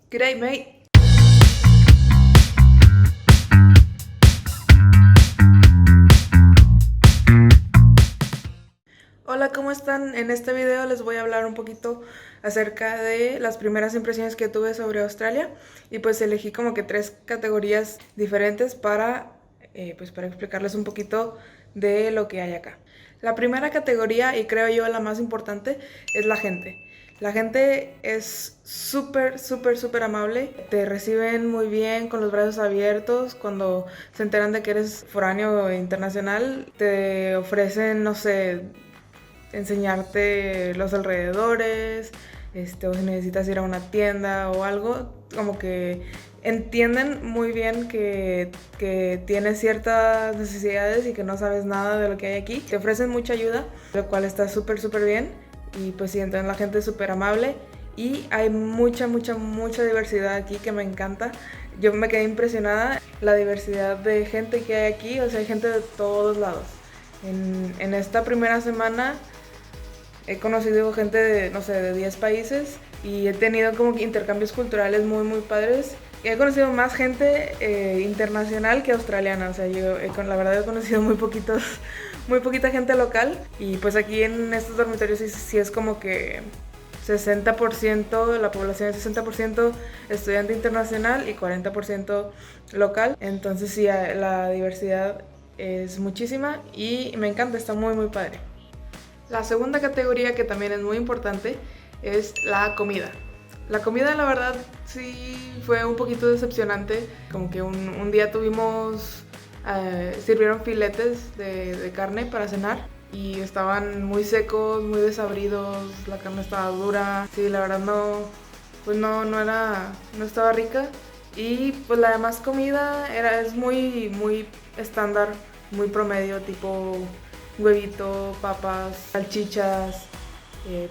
G'day, mate. Hola, ¿cómo están? En este video les voy a hablar un poquito acerca de las primeras impresiones que tuve sobre Australia y pues elegí como que 3 categorías diferentes para explicarles un poquito de lo que hay acá. La primera categoría, y creo yo la más importante, es la gente. La gente es súper amable. Te reciben muy bien, con los brazos abiertos. Cuando se enteran de que eres foráneo o internacional, te ofrecen, no sé, enseñarte los alrededores, o si necesitas ir a una tienda o algo, como que entienden muy bien que tienes ciertas necesidades y que no sabes nada de lo que hay aquí. Te ofrecen mucha ayuda, lo cual está súper bien. Y pues sí, entonces la gente es súper amable y hay mucha diversidad aquí que me encanta. Yo me quedé impresionada la diversidad de gente que hay aquí, o sea, hay gente de todos lados. En esta primera semana he conocido gente de, no sé, de 10 países y he tenido como que intercambios culturales muy padres. Y he conocido más gente internacional que australiana, o sea, la verdad he conocido muy poquita gente local. Y pues aquí en estos dormitorios sí es como que 60% de la población es 60% estudiante internacional y 40% local. Entonces sí, la diversidad es muchísima y me encanta, está muy padre. La segunda categoría, que también es muy importante, es la comida. La comida, la verdad, sí fue un poquito decepcionante. Como que un día sirvieron filetes de carne para cenar y estaban muy secos, muy desabridos, la carne estaba dura. Sí, la verdad pues no estaba rica. Y pues la demás comida es muy estándar, muy promedio, tipo huevito, papas, salchichas,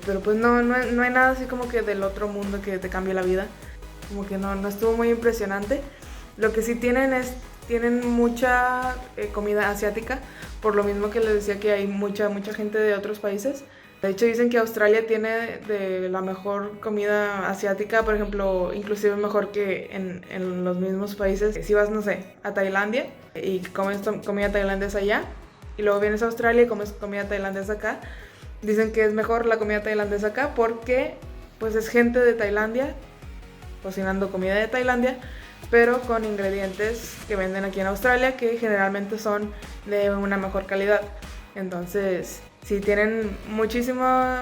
pero pues no hay nada así como que del otro mundo que te cambie la vida. Como que no estuvo muy impresionante. Lo que sí tienen mucha comida asiática, por lo mismo que les decía que hay mucha gente de otros países. De hecho dicen que Australia tiene de la mejor comida asiática, por ejemplo, inclusive mejor que en los mismos países. Si vas, no sé, a Tailandia y comes comida tailandesa allá, y luego vienes a Australia y comes comida tailandesa acá, dicen que es mejor la comida tailandesa acá porque pues es gente de Tailandia cocinando comida de Tailandia, pero con ingredientes que venden aquí en Australia que generalmente son de una mejor calidad. Entonces, sí, tienen muchísima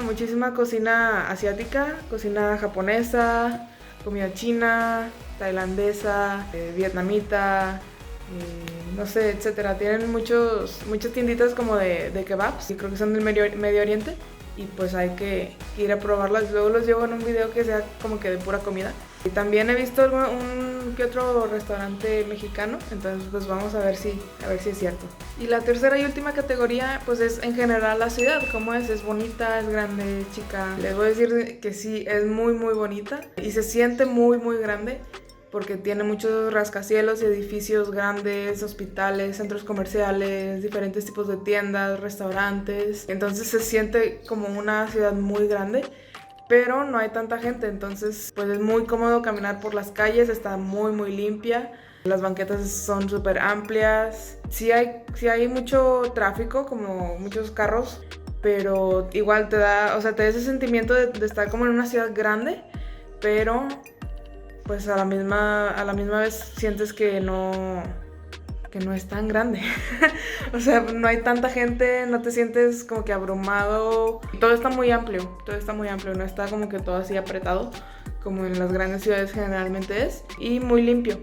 cocina asiática, cocina japonesa, comida china, tailandesa, vietnamita, no sé, etcétera. Tienen muchas tienditas como de kebabs, y creo que son del Medio Oriente, y pues hay que ir a probarlas. Luego los llevo en un video que sea como que de pura comida. Y también he visto un que otro restaurante mexicano, entonces pues vamos a ver si es cierto. Y la tercera y última categoría pues es en general la ciudad, cómo es bonita, es grande, es chica. Les voy a decir que sí, es muy bonita y se siente muy grande porque tiene muchos rascacielos y edificios grandes, hospitales, centros comerciales, diferentes tipos de tiendas, restaurantes. Entonces se siente como una ciudad muy grande, pero no hay tanta gente, entonces pues es muy cómodo caminar por las calles, está muy limpia. Las banquetas son súper amplias. Sí hay mucho tráfico, como muchos carros, pero igual te da ese sentimiento de estar como en una ciudad grande, pero pues a la misma vez sientes que no es tan grande. O sea, no hay tanta gente, no te sientes como que abrumado. Todo está muy amplio, no está como que todo así apretado, como en las grandes ciudades generalmente es. Y muy limpio.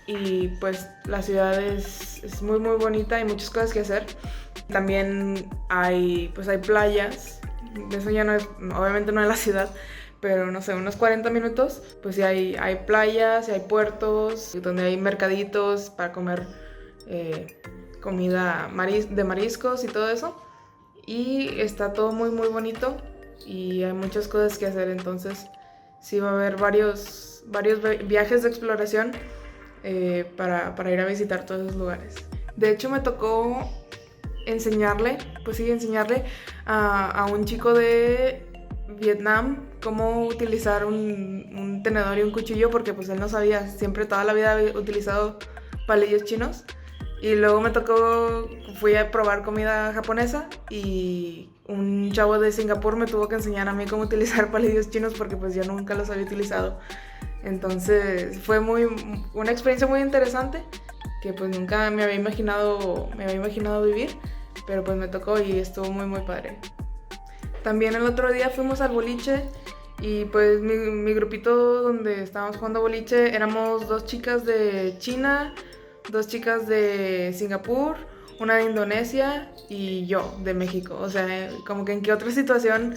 Y pues la ciudad es muy bonita, hay muchas cosas que hacer. También hay playas, eso ya no es, obviamente no es la ciudad, pero no sé, unos 40 minutos, pues sí hay playas, y hay puertos, donde hay mercaditos para comer comida de mariscos y todo eso. Y está todo muy bonito y hay muchas cosas que hacer, entonces sí va a haber varios viajes de exploración para ir a visitar todos esos lugares. De hecho me tocó enseñarle a un chico de Vietnam cómo utilizar un tenedor y un cuchillo, porque pues él no sabía, siempre toda la vida había utilizado palillos chinos. Y luego me tocó, fui a probar comida japonesa y un chavo de Singapur me tuvo que enseñar a mí cómo utilizar palillos chinos porque pues yo nunca los había utilizado. Entonces fue una experiencia muy interesante que pues nunca me había imaginado vivir, pero pues me tocó y estuvo muy padre. También el otro día fuimos al boliche y pues mi grupito donde estábamos jugando boliche éramos 2 chicas de China, 2 chicas de Singapur, una de Indonesia y yo de México. O sea, como que en qué otra situación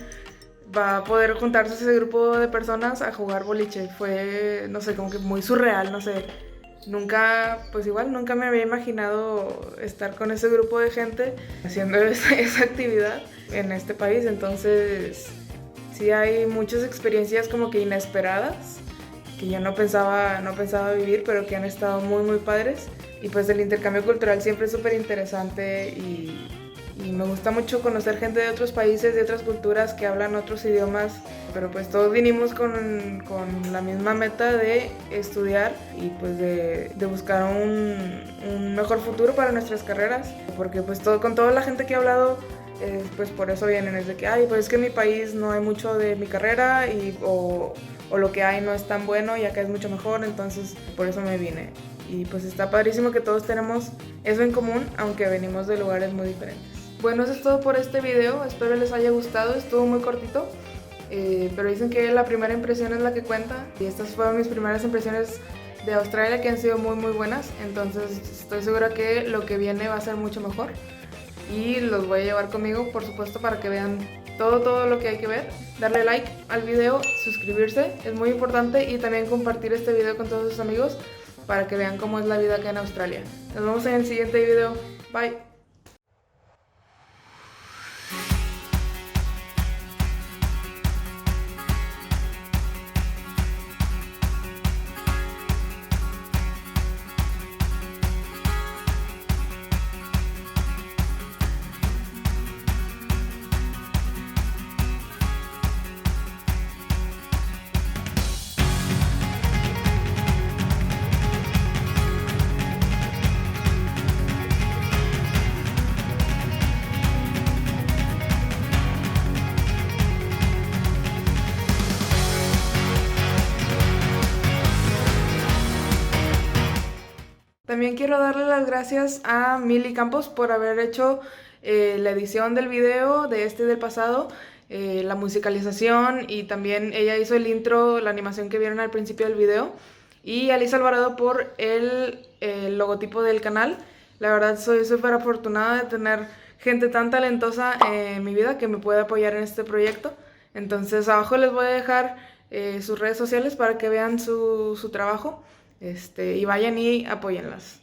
va a poder juntarse ese grupo de personas a jugar boliche. Fue, no sé, como que muy surreal, no sé. Nunca me había imaginado estar con ese grupo de gente haciendo esa actividad en este país. Entonces, sí hay muchas experiencias como que inesperadas que yo no pensaba vivir, pero que han estado muy padres. Y pues el intercambio cultural siempre es súper interesante y me gusta mucho conocer gente de otros países, de otras culturas que hablan otros idiomas, pero pues todos vinimos con la misma meta de estudiar y pues de buscar un mejor futuro para nuestras carreras, porque pues con toda la gente que he hablado, pues por eso vienen, es de que, ay, pues es que en mi país no hay mucho de mi carrera o lo que hay no es tan bueno y acá es mucho mejor, entonces por eso me vine. Y pues está padrísimo que todos tenemos eso en común, aunque venimos de lugares muy diferentes. Bueno, eso es todo por este video, espero les haya gustado, estuvo muy cortito, pero dicen que la primera impresión es la que cuenta y estas fueron mis primeras impresiones de Australia que han sido muy buenas, entonces estoy segura que lo que viene va a ser mucho mejor y los voy a llevar conmigo, por supuesto, para que vean todo lo que hay que ver. Darle like al video, suscribirse, es muy importante, y también compartir este video con todos sus amigos para que vean cómo es la vida acá en Australia. Nos vemos en el siguiente video. Bye. También quiero darle las gracias a Mili Campos por haber hecho la edición del video de del pasado, la musicalización, y también ella hizo el intro, la animación que vieron al principio del video, y a Liz Alvarado por el logotipo del canal. La verdad soy súper afortunada de tener gente tan talentosa en mi vida que me puede apoyar en este proyecto. Entonces abajo les voy a dejar sus redes sociales para que vean su trabajo, y vayan y apóyenlas.